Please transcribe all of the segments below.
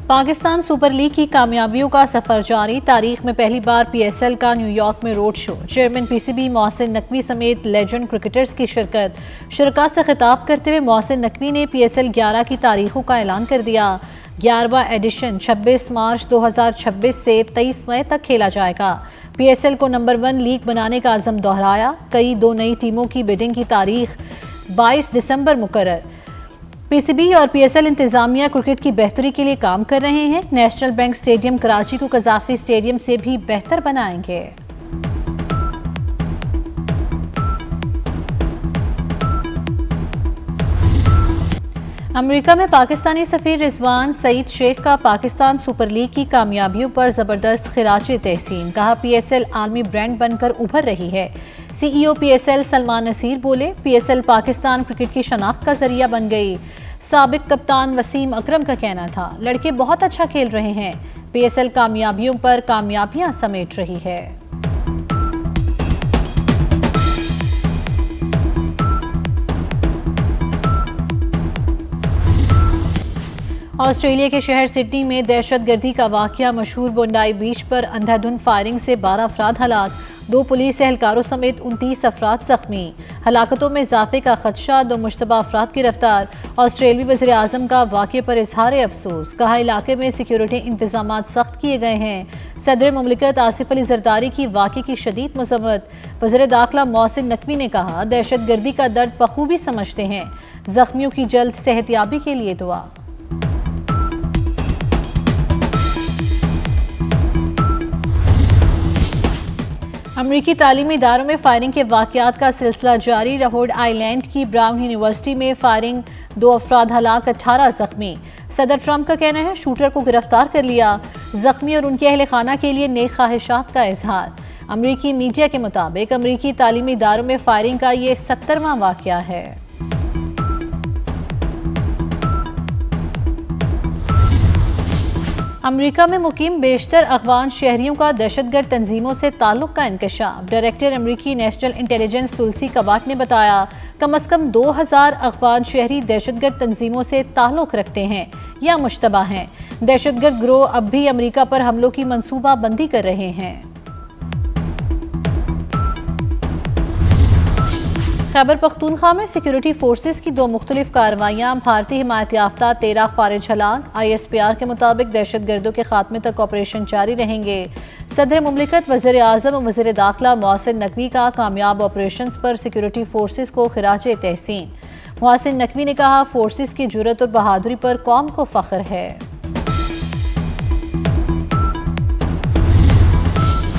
Pakistan super league की कामयाबियों का सफर जारी। तारीख में पहली बार PSL का न्यूयॉर्क में road show. Chairman PCB Mohsin Naqvi समेत लेजेंड क्रिकेटर्स की शिरकत। शुरका से खिताब करते हुए मोहसिन नकवी ने PSL 11 की तारीखों का ऐलान कर दिया। 11वां एडिशन 26 मार्च 2026 से 23 मई तक खेला जाएगा। PSL को नंबर 1 लीग बनाने का अज़म दोहराया। कई 2 नई टीमों की बिडिंग की तारीख 22 दिसंबर मुकर्रर। PCB और PSL इंतजामिया क्रिकेट की बेहतरी के लिए काम कर रहे हैं। नेशनल बैंक स्टेडियम कराची को कज़ाफी स्टेडियम से भी बेहतर बनाएंगे। अमेरिका में पाकिस्तानी सफीर रिजवान सईद शेख का पाकिस्तान सुपर लीग की कामयाबियों पर जबरदस्त खिराज तहसीन। कहा PSL आलमी ब्रांड बनकर उभर रही है। CEO PSL सलमान नसीर बोले, PSL पाकिस्तान क्रिकेट की शनाख्त का जरिया बन गई। साबिक कप्तान वसीम अकरम का कहना था, लड़के बहुत अच्छा खेल रहे हैं। PSL कामयाबियों पर कामयाबियां समेट रही है। ऑस्ट्रेलिया के शहर सिडनी में दहशतगर्दी का वाकया। मशहूर बोंडाई बीच पर अंधाधुंध फायरिंग से 12 अफराद हलाक, 2 पुलिस एहलकारों समेत 29 अफराद जख्मी। हलाकतों में इजाफे का खदशा, 2 मुश्तबा अफराद गिरफ्तार। ऑस्ट्रेलियाई वज़ीर आज़म का वाक़े पर इजहार अफसोस। कहा, इलाके में सिक्योरिटी इंतजाम सख्त किए गए हैं। सदर मुमलिकत आसिफ अली जरदारी की वाक़े की शदीद मज़म्मत। वज़ीर दाखिला मोहसिन नकवी ने कहा, दहशतगर्दी का दर्द बखूबी समझते हैं। जख्मियों की जल्द सेहतयाबी के लिए दुआ। अमरीकी तालीमी इदारों में फायरिंग के वाक़यात का सिलसिला जारी। रोड आइलैंड की ब्राउन यूनिवर्सिटी में फायरिंग, 2 अफराद हलाक, 18 जख्मी। सदर ट्रंप का कहना है, शूटर को गिरफ्तार कर लिया। जख्मी और उनके अहल खाना के लिए नेक ख्वाहिशात का इजहार। अमरीकी मीडिया के मुताबिक अमरीकी तालीमी इदारों में फायरिंग का ये 70वां वाक़या है। अमेरिका में मुकीम बेशतर अफगान शहरियों का दहशतगर्द तंजीमों से ताल्लुक का इंकशाफ। डायरेक्टर अमरीकी नेशनल इंटेलिजेंस तुलसी कबाट ने बताया, कम अज़ कम 2000 अफगान शहरी दहशतगर्द तंजीमों से ताल्लुक रखते हैं या मुश्तबा हैं। दहशतगर्द गिरोह अब भी अमरीका पर हमलों की मनसूबा बंदी कर रहे हैं। खैबर पख्तूनख्वा में सिक्योरिटी फोर्सेस की 2 मुख्तलिफ कार्रवाइयाँ। भारतीय हिमायत याफ्ता 13 खारिज हलाक। ISPR के मुताबिक दहशतगर्दों के खात्मे तक ऑपरेशन जारी रहेंगे। सदर मुमलिकत वज़ीर आज़म और वज़ीर दाखिला मोहसिन नकवी का कामयाब ऑपरेशन पर सिक्योरिटी फोर्सेस को खिराज तहसीन। मोहसिन नकवी ने कहा, फोर्सेस की जुर्रत और बहादुरी पर कौम को फख्र है।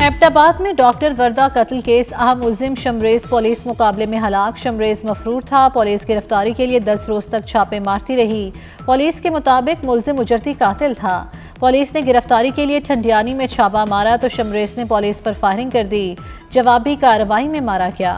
एबटाबाद में डॉक्टर वर्दा कत्ल केस अहम मुलजिम शमरेज पुलिस मुकाबले में हलाक। शमरेज मफरूर था। पुलिस गिरफ्तारी के लिए 10 रोज तक छापे मारती रही। पुलिस के मुताबिक मुलजिम उजरती कातिल था। पुलिस ने गिरफ्तारी के लिए ठंडियानी में छापा मारा तो शमरेज ने पुलिस पर फायरिंग कर दी। जवाबी कार्रवाई में मारा गया।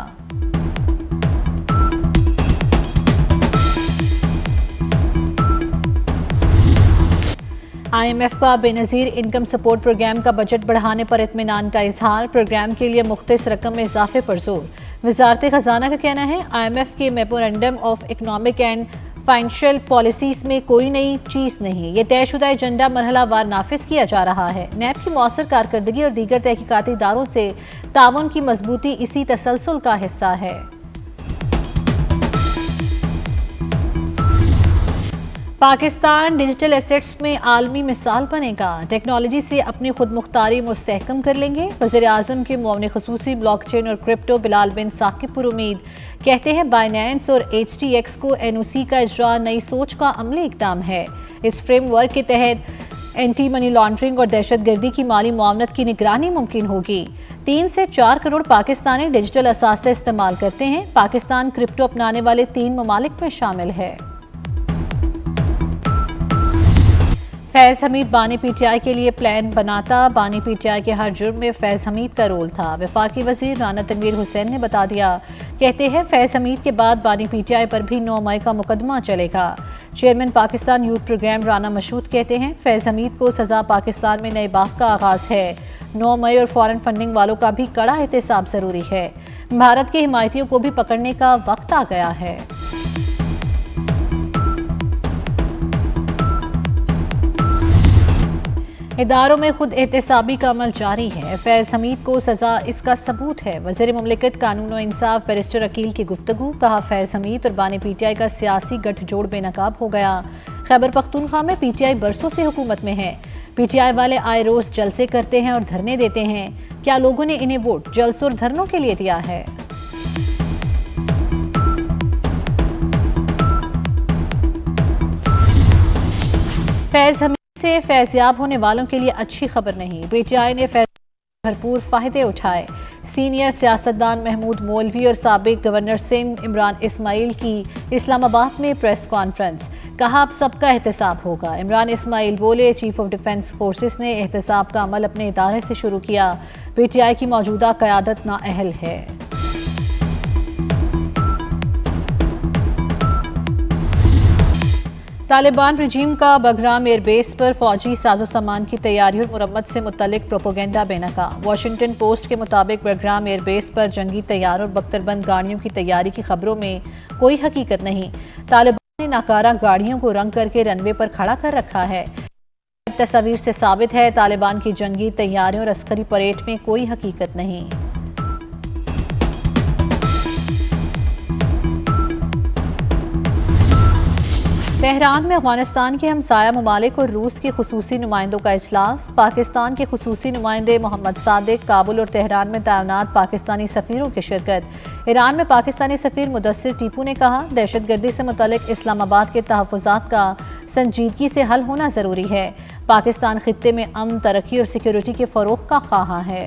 IMF का बेनज़ीर इनकम सपोर्ट प्रोग्राम का बजट बढ़ाने पर इत्मीनान का इजहार। प्रोग्राम के लिए मुख्तस रकम में इजाफे पर जोर। वज़ारत ख़जाना का कहना है, IMF के memorandum of economic and financial policies में कोई नई चीज़ नहीं। ये तयशुदा एजेंडा मरहला वार नाफिज किया जा रहा है। NAP की मौसर कारकर्दगी और दीगर तहकीकाती इदारों से ताउन की मजबूती इसी तसलसल का हिस्सा है। पाकिस्तान डिजिटल एसेट्स में आलमी मिसाल बनेगा। टेक्नोलॉजी से अपनी खुद मुख्तारी मुस्तहकम कर लेंगे। वज़ीर आज़म के मुआवन ख़ुसूसी ब्लॉकचेन और क्रिप्टो बिलाल बिन साकिब पर उम्मीद। कहते हैं, बाइनेंस और HTX को NOC का इजरा नई सोच का अमली इक़दाम है। इस फ्रेमवर्क के तहत एंटी मनी लॉन्ड्रिंग और दहशतगर्दी की माली मुआवनत की निगरानी मुमकिन होगी। 3 से 4 करोड़ पाकिस्तानी डिजिटल असासे इस्तेमाल करते हैं। पाकिस्तान क्रिप्टो अपनाने वाले 3 ममालिक में शामिल है। फैज़ हमीद बानी PTI के लिए प्लान बनाता। बानी PTI के हर जुर्म में फैज़ हमीद का रोल था। वफाकी वज़ीर राना तनवीर हुसैन ने बता दिया। कहते हैं, फैज़ हमीद के बाद बानी PTI पर भी 9 मई का मुकदमा चलेगा। Chairman Pakistan youth programme Rana Mashhood कहते हैं, फैज़ हमीद को सज़ा पाकिस्तान में नए बाप का आगाज़ है। 9 मई और फॉरेन फंडिंग वालों का भी कड़ा एहतसाब ज़रूरी है। भारत के हिमायतियों को भी पकड़ने का वक्त आ गया है। اداروں میں خود احتسابی کا عمل جاری ہے، فیض حمید کو سزا اس کا ثبوت ہے۔ وزیر مملکت قانون و انصاف بیرسٹر عقیل کی گفتگو، کہا فیض حمید اور بانی پی ٹی آئی کا سیاسی گٹھ جوڑ بے نقاب ہو گیا۔ خیبر پختونخوا میں پی ٹی آئی برسوں سے حکومت میں ہے، پی ٹی آئی والے آئے روز جلسے کرتے ہیں اور دھرنے دیتے ہیں، کیا لوگوں نے انہیں ووٹ جلسوں اور دھرنوں کے لیے دیا ہے؟ فیض حمید سے فیضیاب ہونے والوں کے لیے اچھی خبر نہیں، پی ٹی آئی نے فیض بھرپور فائدے اٹھائے۔ سینئر سیاستدان محمود مولوی اور سابق گورنر سندھ عمران اسماعیل کی اسلام آباد میں پریس کانفرنس، کہا اب سب کا احتساب ہوگا۔ عمران اسماعیل بولے، چیف آف ڈیفنس فورسز نے احتساب کا عمل اپنے ادارے سے شروع کیا، پی ٹی آئی کی موجودہ قیادت نااہل ہے۔ طالبان رجیم کا بگرام ایئر بیس پر فوجی ساز و سامان کی تیاری اور مرمت سے متعلق پروپیگنڈا بے نقاب۔ واشنگٹن پوسٹ کے مطابق بگرام ایئر بیس پر جنگی طیاروں اور بختربند گاڑیوں کی تیاری کی خبروں میں کوئی حقیقت نہیں۔ طالبان نے ناکارہ گاڑیوں کو رنگ کر کے رن وے پر کھڑا کر رکھا ہے۔ تصاویر سے ثابت ہے طالبان کی جنگی تیاریوں اور عسکری پریڈ میں کوئی حقیقت نہیں۔ تہران میں افغانستان کے ہمسایہ ممالک اور روس کے خصوصی نمائندوں کا اجلاس، پاکستان کے خصوصی نمائندے محمد صادق، کابل اور تہران میں تعینات پاکستانی سفیروں کی شرکت۔ ایران میں پاکستانی سفیر مدثر ٹیپو نے کہا، دہشت گردی سے متعلق اسلام آباد کے تحفظات کا سنجیدگی سے حل ہونا ضروری ہے۔ پاکستان خطے میں امن، ترقی اور سیکیورٹی کے فروغ کا خواہاں ہے۔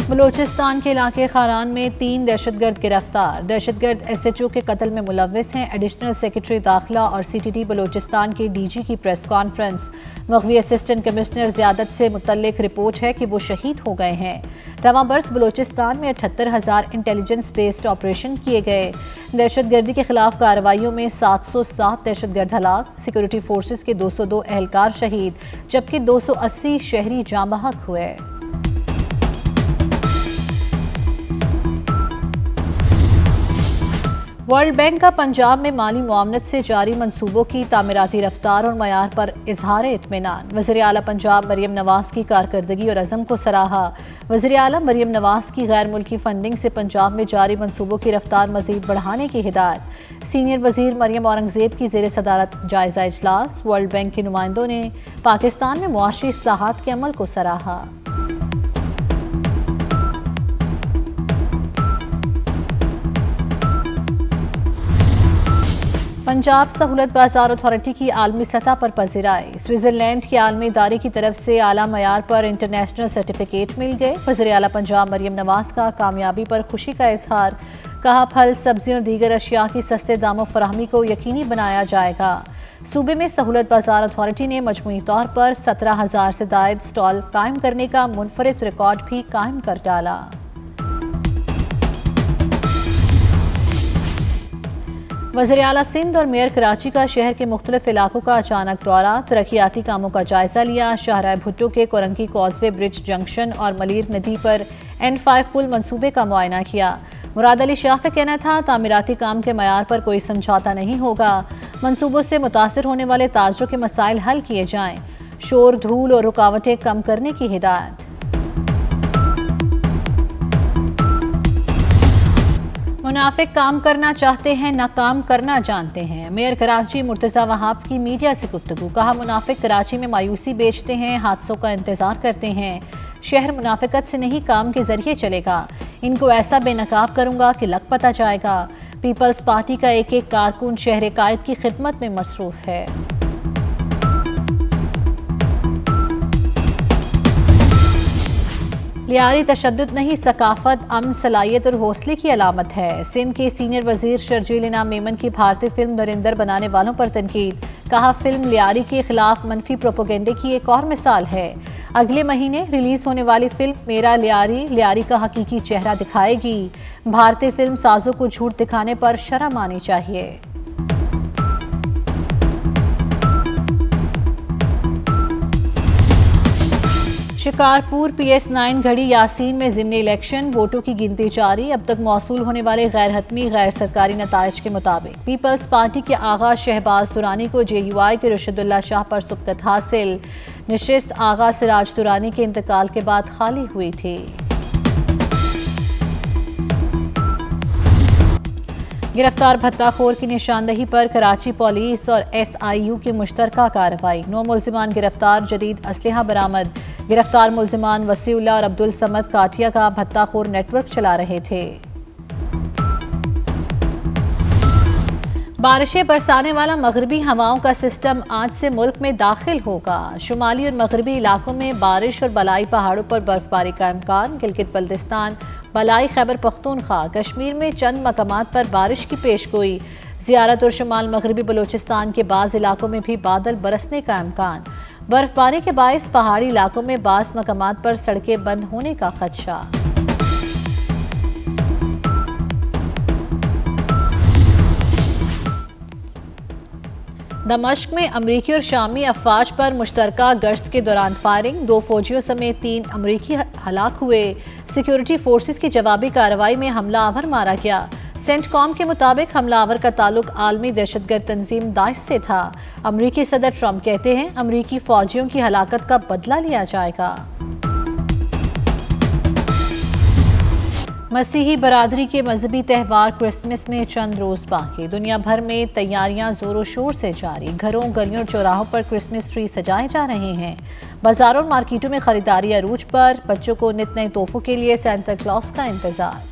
بلوچستان کے علاقے خاران میں 3 دہشت گرد گرفتار، دہشت گرد ایس ایچ او کے قتل میں ملوث ہیں۔ ایڈیشنل سیکرٹری داخلہ اور سی ٹی ٹی بلوچستان کے ڈی جی کی پریس کانفرنس، مغوی اسسٹنٹ کمشنر زیادت سے متعلق رپورٹ ہے کہ وہ شہید ہو گئے ہیں۔ رواں برس بلوچستان میں 78,000 انٹیلیجنس بیسڈ آپریشن کیے گئے۔ دہشت گردی کے خلاف کارروائیوں میں 707 دہشت گرد ہلاک، سیکورٹی فورسز کے 202 اہلکار شہید، جبکہ 280 شہری جاں بحق ہوئے۔ ورلڈ بینک کا پنجاب میں مالی معاونت سے جاری منصوبوں کی تعمیراتی رفتار اور معیار پر اظہار اطمینان۔ وزیر اعلیٰ پنجاب مریم نواز کی کارکردگی اور عزم کو سراہا۔ وزیر اعلیٰ مریم نواز کی غیر ملکی فنڈنگ سے پنجاب میں جاری منصوبوں کی رفتار مزید بڑھانے کی ہدایت۔ سینئر وزیر مریم اورنگزیب کی زیر صدارت جائزہ اجلاس، ورلڈ بینک کے نمائندوں نے پاکستان میں معاشی اصلاحات کے عمل کو سراہا۔ پنجاب سہولت بازار اتھارٹی کی عالمی سطح پر پذیرائی، سوئٹزرلینڈ کی عالمی ادارے کی طرف سے اعلیٰ معیار پر انٹرنیشنل سرٹیفکیٹ مل گئے۔ وزیر اعلیٰ پنجاب مریم نواز کا کامیابی پر خوشی کا اظہار، کہا پھل، سبزیوں اور دیگر اشیاء کی سستے داموں فراہمی کو یقینی بنایا جائے گا۔ صوبے میں سہولت بازار اتھارٹی نے مجموعی طور پر 17,000 سے زائد سٹال قائم کرنے کا منفرد ریکارڈ بھی قائم کر ڈالا۔ وزیر اعلیٰ سندھ اور میئر کراچی کا شہر کے مختلف علاقوں کا اچانک دورہ، ترقیاتی کاموں کا جائزہ لیا، شاہراہ بھٹو کے کورنگی کازوے برج جنکشن اور ملیر ندی پر N5 پل منصوبے کا معائنہ کیا۔ مراد علی شاہ کا کہنا تھا، تعمیراتی کام کے معیار پر کوئی سمجھوتہ نہیں ہوگا، منصوبوں سے متاثر ہونے والے تاجروں کے مسائل حل کیے جائیں، شور، دھول اور رکاوٹیں کم کرنے کی ہدایت۔ منافق کام کرنا چاہتے ہیں، ناکام کرنا جانتے ہیں، میئر کراچی مرتضیٰ وہاب کی میڈیا سے گفتگو، کہا منافق کراچی میں مایوسی بیچتے ہیں، حادثوں کا انتظار کرتے ہیں، شہر منافقت سے نہیں کام کے ذریعے چلے گا، ان کو ایسا بے نقاب کروں گا کہ لگ پتہ جائے گا۔ پیپلز پارٹی کا ایک کارکن شہر قائد کی خدمت میں مصروف ہے۔ لیاری تشدد نہیں، ثقافت، امن، صلاحیت اور حوصلے کی علامت ہے۔ سندھ کے سینئر وزیر شرجیل انعام میمن کی بھارتی فلم دھرندر بنانے والوں پر تنقید، کہا فلم لیاری کے خلاف منفی پروپیگنڈے کی ایک اور مثال ہے۔ اگلے مہینے ریلیز ہونے والی فلم میرا لیاری، لیاری کا حقیقی چہرہ دکھائے گی۔ بھارتی فلم سازوں کو جھوٹ دکھانے پر شرم آنی چاہیے۔ शिकारपुर PS9 घड़ी यासीन में ज़िमनी इलेक्शन, वोटों की गिनती जारी। अब तक मौसूल होने वाले गैर हतमी गैर सरकारी नताइज के मुताबिक पीपल्स पार्टी के आगा शहबाज दुरानी को JUI के रशीदुल्लाह शाह पर सुबकत हासिल। नशिस्त आगा सिराज दुरानी के इंतकाल के बाद खाली हुई थी। गिरफ्तार भत्ताखोर की निशानदही पर कराची पुलिस और SIU की मुश्तरका कार्रवाई। 9 मुल्जिमान गिरफ्तार, जदीद असलहा बरामद। गिरफ्तार मुल्जिमान वसीउल्लाह और अब्दुल समद काटिया का भत्ताखोर नेटवर्क चला रहे थे। बारिशें बरसाने वाला मगरबी हवाओं का सिस्टम आज से मुल्क में दाखिल होगा। शुमाली और मगरबी इलाकों में बारिश और बलाई पहाड़ों पर बर्फबारी का इम्कान। गिलगित बल्तिस्तान, बलाई खैबर पख्तूनख्वा, कश्मीर में चंद मकामात पर बारिश की पेशगोई। ज़ियारत और शुमाल मगरबी बलूचिस्तान के बाज़ इलाकों में भी बादल बरसने का इम्कान। बर्फबारी के बायस पहाड़ी इलाकों में बाज़ मकामात पर सड़कें बंद होने का खदशा। दमश्क में अमरीकी और शामी अफवाज पर मुश्तरका गश्त के दौरान फायरिंग। 2 फौजियों समेत 3 अमरीकी हलाक हुए। सिक्योरिटी फोर्सेस की जवाबी कार्रवाई में हमलावर मारा गया। सेंटकॉम के मुताबिक हमलावर का ताल्लुक आलमी दहशतगर्द तंजीम दाइश से था। अमरीकी सदर ट्रंप कहते हैं अमरीकी फौजियों की हलाकत का बदला लिया जाएगा। मसीही बरादरी के मजहबी त्यौहार क्रिसमस में चंद रोज बाकी। दुनिया भर में तैयारियां जोरों शोर से जारी। घरों, गलियों, चौराहों पर क्रिसमस ट्री सजाए जा रहे हैं। बाजारों और मार्केटों में खरीदारी अरूज पर। बच्चों को नित नए तोहफों के लिए सांता क्लॉज का इंतजार।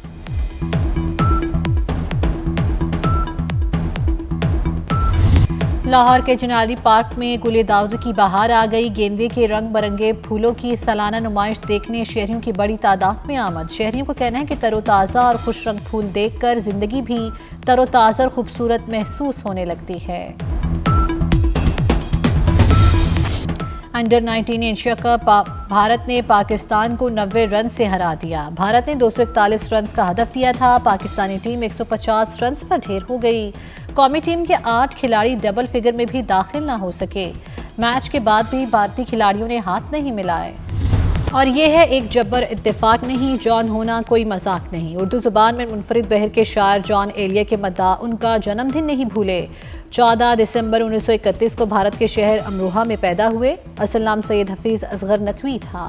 लाहौर के जनाली पार्क में गुले दाऊद की बहार आ गई। गेंदे के रंग बरंगे फूलों की सालाना नुमाइश देखने शहरियों की बड़ी तादाद में आमद। शहरियों को कहना है कि तरोताज़ा और खुश रंग फूल देखकर जिंदगी भी तरोताज़ा और खूबसूरत महसूस होने लगती है। अंडर 19 एशिया कप, भारत ने पाकिस्तान को 90 रन से हरा दिया। भारत ने 241 रन का हदफ दिया था। पाकिस्तानी टीम 150 रन पर ढेर हो गई। कौमी टीम के 8 खिलाड़ी डबल फिगर में भी दाखिल ना हो सके। मैच के बाद भी भारतीय खिलाड़ियों ने हाथ नहीं मिलाए। और ये है एक जब्बर इत्तेफाक नहीं, जॉन होना कोई मजाक नहीं। उर्दू जुबान में मुनफरिद बहर के शायर जॉन एलिया के मद्दाह उनका जन्मदिन नहीं भूले। 14 दिसंबर 1931 को भारत के शहर अमरोहा में पैदा हुए। असल नाम सैयद हफीज असगर नकवी था।